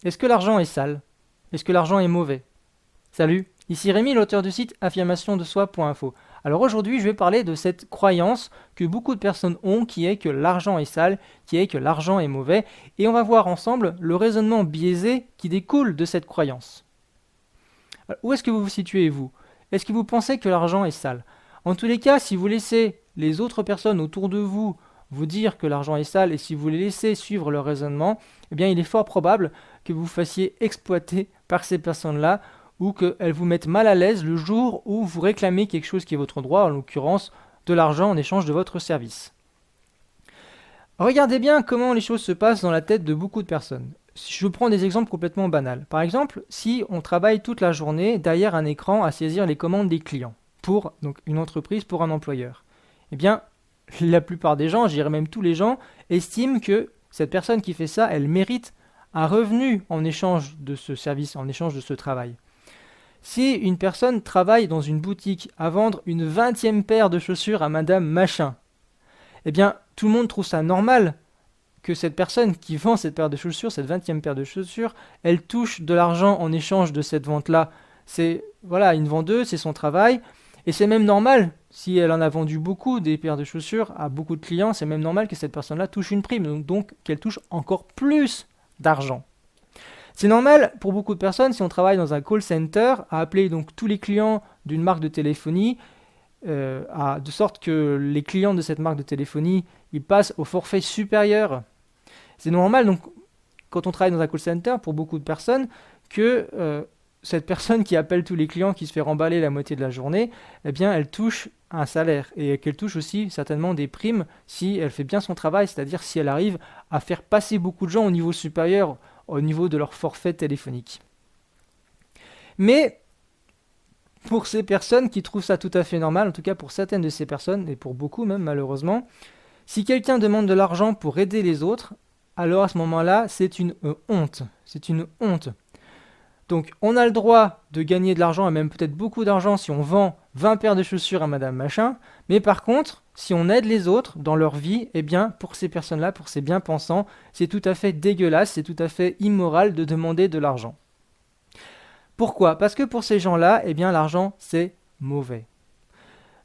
Est-ce que l'argent est sale? Est-ce que l'argent est mauvais? Salut, ici Rémi, l'auteur du site affirmationdesoi.info. Alors aujourd'hui, je vais parler de cette croyance que beaucoup de personnes ont qui est que l'argent est sale, qui est que l'argent est mauvais, et on va voir ensemble le raisonnement biaisé qui découle de cette croyance. Alors, où est-ce que vous vous situez, vous? Est-ce que vous pensez que l'argent est sale? En tous les cas, si vous laissez les autres personnes autour de vous vous dire que l'argent est sale et si vous les laissez suivre leur raisonnement, eh bien il est fort probable que vous fassiez exploiter par ces personnes-là ou qu'elles vous mettent mal à l'aise le jour où vous réclamez quelque chose qui est votre droit, en l'occurrence de l'argent en échange de votre service. Regardez bien comment les choses se passent dans la tête de beaucoup de personnes. Je prends des exemples complètement banals. Par exemple, si on travaille toute la journée derrière un écran à saisir les commandes des clients pour donc, une entreprise, pour un employeur, eh bien, la plupart des gens, je dirais même tous les gens, estiment que cette personne qui fait ça, elle mérite un revenu en échange de ce service, en échange de ce travail. Si une personne travaille dans une boutique à vendre une 20e paire de chaussures à Madame Machin, eh bien, tout le monde trouve ça normal que cette personne qui vend cette paire de chaussures, cette 20e paire de chaussures, elle touche de l'argent en échange de cette vente-là. C'est voilà, une vendeuse, c'est son travail, et c'est même normal, si elle en a vendu beaucoup des paires de chaussures à beaucoup de clients, c'est même normal que cette personne-là touche une prime, donc qu'elle touche encore plus d'argent. C'est normal pour beaucoup de personnes, si on travaille dans un call center, à appeler donc tous les clients d'une marque de téléphonie, de sorte que les clients de cette marque de téléphonie, ils passent au forfait supérieur. C'est normal, donc, quand on travaille dans un call center, pour beaucoup de personnes, que cette personne qui appelle tous les clients, qui se fait remballer la moitié de la journée, eh bien, elle touche un salaire et qu'elle touche aussi certainement des primes si elle fait bien son travail, c'est-à-dire si elle arrive à faire passer beaucoup de gens au niveau supérieur, au niveau de leur forfait téléphonique. Mais pour ces personnes qui trouvent ça tout à fait normal, en tout cas pour certaines de ces personnes, et pour beaucoup même malheureusement, si quelqu'un demande de l'argent pour aider les autres, alors à ce moment-là, c'est une honte. C'est une honte. Donc on a le droit de gagner de l'argent, et même peut-être beaucoup d'argent si on vend 20 paires de chaussures à Madame Machin, mais par contre, si on aide les autres dans leur vie, eh bien pour ces personnes-là, pour ces bien-pensants, c'est tout à fait dégueulasse, c'est tout à fait immoral de demander de l'argent. Pourquoi? Parce que pour ces gens-là, eh bien l'argent c'est mauvais.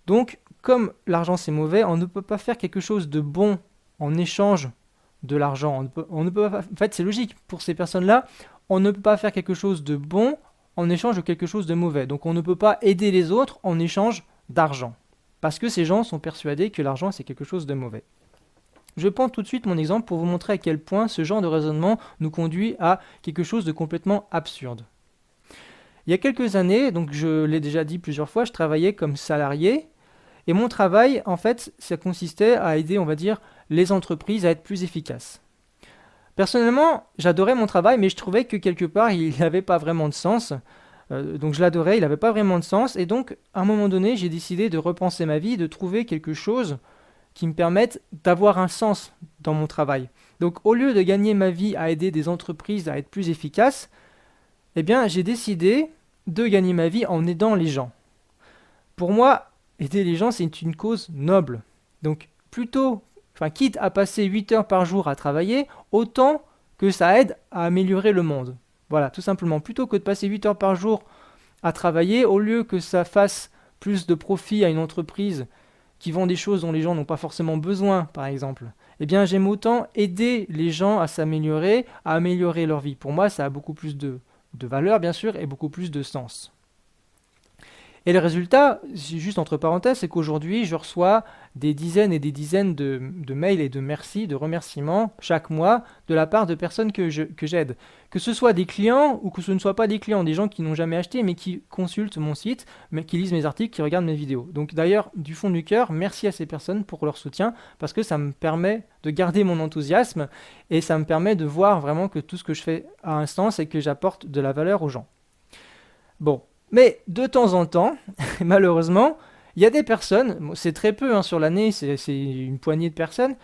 Donc comme l'argent c'est mauvais, on ne peut pas faire quelque chose de bon en échange de l'argent. On ne peut pas, en fait, c'est logique. Pour ces personnes-là, on ne peut pas faire quelque chose de bon en échange de quelque chose de mauvais. Donc on ne peut pas aider les autres en échange d'argent. Parce que ces gens sont persuadés que l'argent c'est quelque chose de mauvais. Je prends tout de suite mon exemple pour vous montrer à quel point ce genre de raisonnement nous conduit à quelque chose de complètement absurde. Il y a quelques années, donc je l'ai déjà dit plusieurs fois, je travaillais comme salarié. Et mon travail, en fait, ça consistait à aider, on va dire, les entreprises à être plus efficaces. Personnellement, j'adorais mon travail, mais je trouvais que quelque part, il n'avait pas vraiment de sens. Donc je l'adorais, il n'avait pas vraiment de sens. Et donc, à un moment donné, j'ai décidé de repenser ma vie, de trouver quelque chose qui me permette d'avoir un sens dans mon travail. Donc, au lieu de gagner ma vie à aider des entreprises à être plus efficaces, eh bien, j'ai décidé de gagner ma vie en aidant les gens. Pour moi, aider les gens, c'est une cause noble. Donc, quitte à passer 8 heures par jour à travailler, autant que ça aide à améliorer le monde. Voilà, tout simplement. Plutôt que de passer 8 heures par jour à travailler, au lieu que ça fasse plus de profit à une entreprise qui vend des choses dont les gens n'ont pas forcément besoin, par exemple, eh bien, j'aime autant aider les gens à s'améliorer, à améliorer leur vie. Pour moi, ça a beaucoup plus de valeur, bien sûr, et beaucoup plus de sens. Et le résultat, juste entre parenthèses, c'est qu'aujourd'hui, je reçois des dizaines et des dizaines de mails et de merci, de remerciements chaque mois de la part de personnes que j'aide. Que ce soit des clients ou que ce ne soit pas des clients, des gens qui n'ont jamais acheté mais qui consultent mon site, mais qui lisent mes articles, qui regardent mes vidéos. Donc d'ailleurs, du fond du cœur, merci à ces personnes pour leur soutien parce que ça me permet de garder mon enthousiasme et ça me permet de voir vraiment que tout ce que je fais a un sens et que j'apporte de la valeur aux gens. Bon. Mais de temps en temps, malheureusement, il y a des personnes, c'est très peu sur l'année, c'est une poignée de personnes,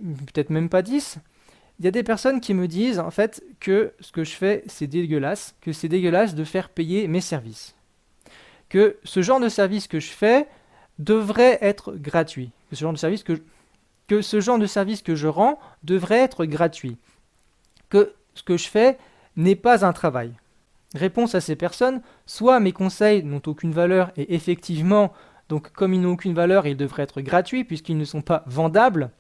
peut-être même pas 10, il y a des personnes qui me disent en fait que ce que je fais c'est dégueulasse, que c'est dégueulasse de faire payer mes services. Que ce genre de service que je fais devrait être gratuit. Que ce genre de service que je rends devrait être gratuit. Que ce que je fais n'est pas un travail. Réponse à ces personnes, soit mes conseils n'ont aucune valeur et effectivement, donc comme ils n'ont aucune valeur, ils devraient être gratuits puisqu'ils ne sont pas vendables.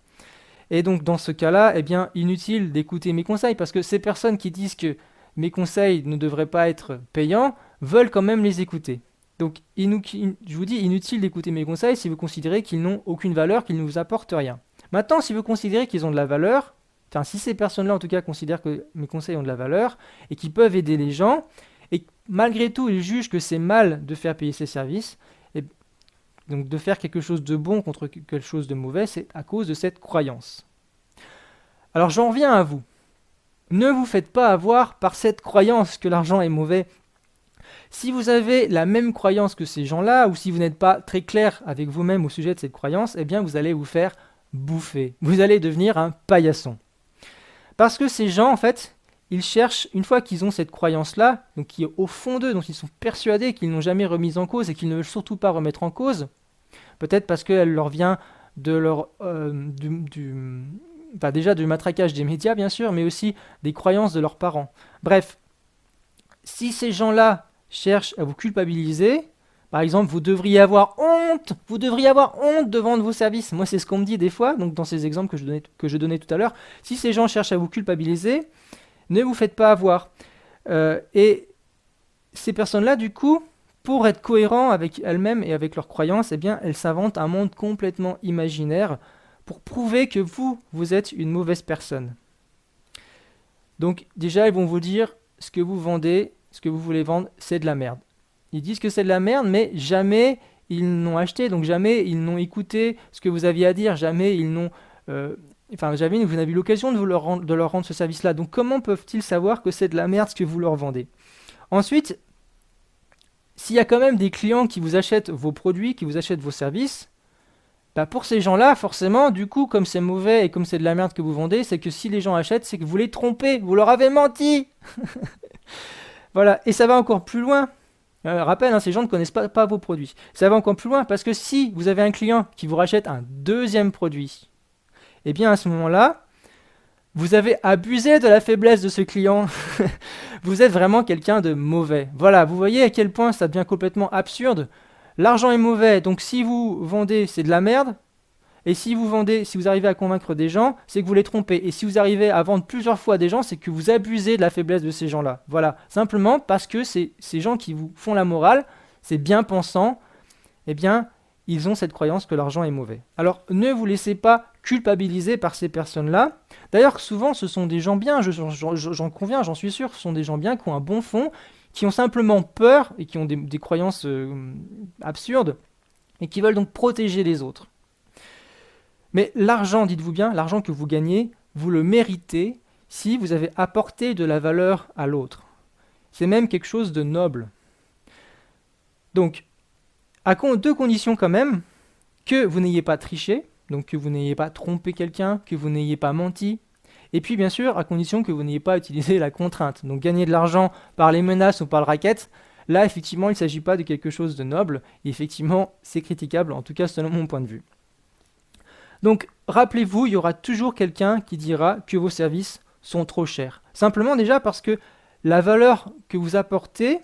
Et donc dans ce cas-là, eh bien inutile d'écouter mes conseils parce que ces personnes qui disent que mes conseils ne devraient pas être payants veulent quand même les écouter. Donc je vous dis inutile d'écouter mes conseils si vous considérez qu'ils n'ont aucune valeur, qu'ils ne vous apportent rien. Maintenant, si vous considérez qu'ils ont de la valeur, enfin si ces personnes-là en tout cas considèrent que mes conseils ont de la valeur et qu'ils peuvent aider les gens, et malgré tout ils jugent que c'est mal de faire payer ces services, et donc de faire quelque chose de bon contre quelque chose de mauvais, c'est à cause de cette croyance. Alors j'en reviens à vous. Ne vous faites pas avoir par cette croyance que l'argent est mauvais. Si vous avez la même croyance que ces gens-là, ou si vous n'êtes pas très clair avec vous-même au sujet de cette croyance, eh bien vous allez vous faire bouffer. Vous allez devenir un paillasson. Parce que ces gens, en fait, ils cherchent, une fois qu'ils ont cette croyance-là, donc qui est au fond d'eux, dont ils sont persuadés qu'ils n'ont jamais remise en cause et qu'ils ne veulent surtout pas remettre en cause, peut-être parce qu'elle leur vient de leur, déjà du matraquage des médias, bien sûr, mais aussi des croyances de leurs parents. Bref, si ces gens-là cherchent à vous culpabiliser, par exemple, vous devriez avoir honte de vendre vos services. Moi, c'est ce qu'on me dit des fois, donc dans ces exemples que je donnais tout à l'heure. Si ces gens cherchent à vous culpabiliser, ne vous faites pas avoir. Et ces personnes-là, du coup, pour être cohérents avec elles-mêmes et avec leurs croyances, eh bien, elles s'inventent un monde complètement imaginaire pour prouver que vous êtes une mauvaise personne. Donc, déjà, ils vont vous dire ce que vous vendez, ce que vous voulez vendre, c'est de la merde. Ils disent que c'est de la merde, mais jamais ils n'ont acheté, donc jamais ils n'ont écouté ce que vous aviez à dire, jamais ils n'ont... jamais vous n'avez eu l'occasion de leur rendre ce service-là. Donc comment peuvent-ils savoir que c'est de la merde ce que vous leur vendez? Ensuite, s'il y a quand même des clients qui vous achètent vos produits, qui vous achètent vos services, bah pour ces gens-là, forcément, du coup, comme c'est mauvais et comme c'est de la merde que vous vendez, c'est que si les gens achètent, c'est que vous les trompez, vous leur avez menti. Voilà, et ça va encore plus loin. Rappel, hein, ces gens ne connaissent pas vos produits. Ça va encore plus loin parce que si vous avez un client qui vous rachète un deuxième produit, eh bien à ce moment-là, vous avez abusé de la faiblesse de ce client. Vous êtes vraiment quelqu'un de mauvais. Voilà, vous voyez à quel point ça devient complètement absurde. L'argent est mauvais, donc si vous vendez, c'est de la merde. Et si vous arrivez à convaincre des gens, c'est que vous les trompez. Et si vous arrivez à vendre plusieurs fois à des gens, c'est que vous abusez de la faiblesse de ces gens-là. Voilà, simplement parce que ces gens qui vous font la morale, ces bien pensants, eh bien, ils ont cette croyance que l'argent est mauvais. Alors, ne vous laissez pas culpabiliser par ces personnes-là. D'ailleurs, souvent, ce sont des gens bien, j'en conviens, j'en suis sûr, ce sont des gens bien qui ont un bon fond, qui ont simplement peur et qui ont des croyances absurdes et qui veulent donc protéger les autres. Mais l'argent, dites-vous bien, l'argent que vous gagnez, vous le méritez si vous avez apporté de la valeur à l'autre. C'est même quelque chose de noble. Donc, à deux conditions quand même, que vous n'ayez pas triché, donc que vous n'ayez pas trompé quelqu'un, que vous n'ayez pas menti, et puis bien sûr, à condition que vous n'ayez pas utilisé la contrainte. Donc gagner de l'argent par les menaces ou par le racket, là effectivement il ne s'agit pas de quelque chose de noble, et effectivement c'est critiquable, en tout cas selon mon point de vue. Donc, rappelez-vous, il y aura toujours quelqu'un qui dira que vos services sont trop chers. Simplement déjà parce que la valeur que vous apportez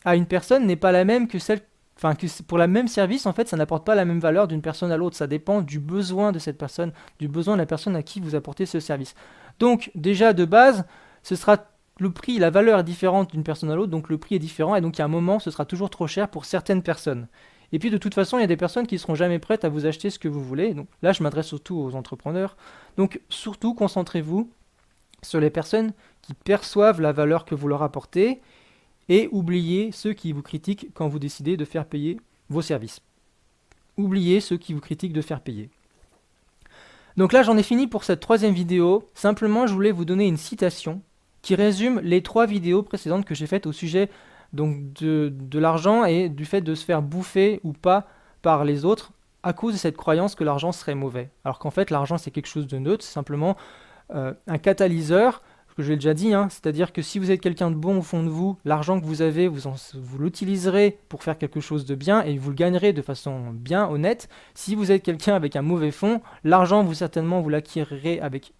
à une personne n'est pas la même que celle... Enfin, que pour le même service, en fait, ça n'apporte pas la même valeur d'une personne à l'autre. Ça dépend du besoin de cette personne, du besoin de la personne à qui vous apportez ce service. Donc, déjà, de base, ce sera le prix, la valeur est différente d'une personne à l'autre, donc le prix est différent, et donc à un moment, ce sera toujours trop cher pour certaines personnes. Et puis de toute façon, il y a des personnes qui ne seront jamais prêtes à vous acheter ce que vous voulez. Donc là, je m'adresse surtout aux entrepreneurs. Donc surtout, concentrez-vous sur les personnes qui perçoivent la valeur que vous leur apportez et oubliez ceux qui vous critiquent quand vous décidez de faire payer vos services. Oubliez ceux qui vous critiquent de faire payer. Donc là, j'en ai fini pour cette troisième vidéo. Simplement, je voulais vous donner une citation qui résume les 3 vidéos précédentes que j'ai faites au sujet donc de l'argent et du fait de se faire bouffer ou pas par les autres à cause de cette croyance que l'argent serait mauvais. Alors qu'en fait, l'argent, c'est quelque chose de neutre, c'est simplement un catalyseur, que je l'ai déjà dit, hein, c'est-à-dire que si vous êtes quelqu'un de bon au fond de vous, l'argent que vous avez, vous l'utiliserez pour faire quelque chose de bien et vous le gagnerez de façon bien honnête. Si vous êtes quelqu'un avec un mauvais fond, l'argent, certainement, vous l'acquérerez avec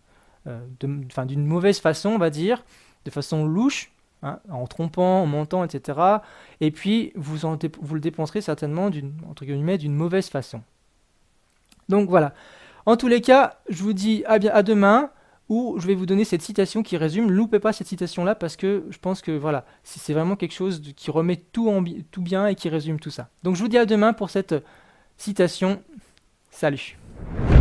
d'une mauvaise façon, on va dire. de façon louche, hein, en trompant, en mentant, etc. Et puis, vous le dépenserez certainement entre guillemets, d'une mauvaise façon. Donc voilà. En tous les cas, je vous dis à demain, où je vais vous donner cette citation qui résume. Loupez pas cette citation-là parce que je pense que voilà, c'est vraiment quelque chose qui remet tout bien et qui résume tout ça. Donc je vous dis à demain pour cette citation. Salut.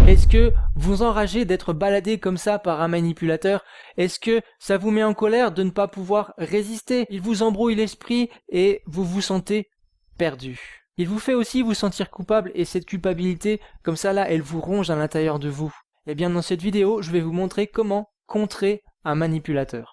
Est-ce que vous enragez d'être baladé comme ça par un manipulateur? Est-ce que ça vous met en colère de ne pas pouvoir résister? Il vous embrouille l'esprit et vous vous sentez perdu. Il vous fait aussi vous sentir coupable et cette culpabilité, comme ça là, elle vous ronge à l'intérieur de vous. Eh bien dans cette vidéo, je vais vous montrer comment contrer un manipulateur.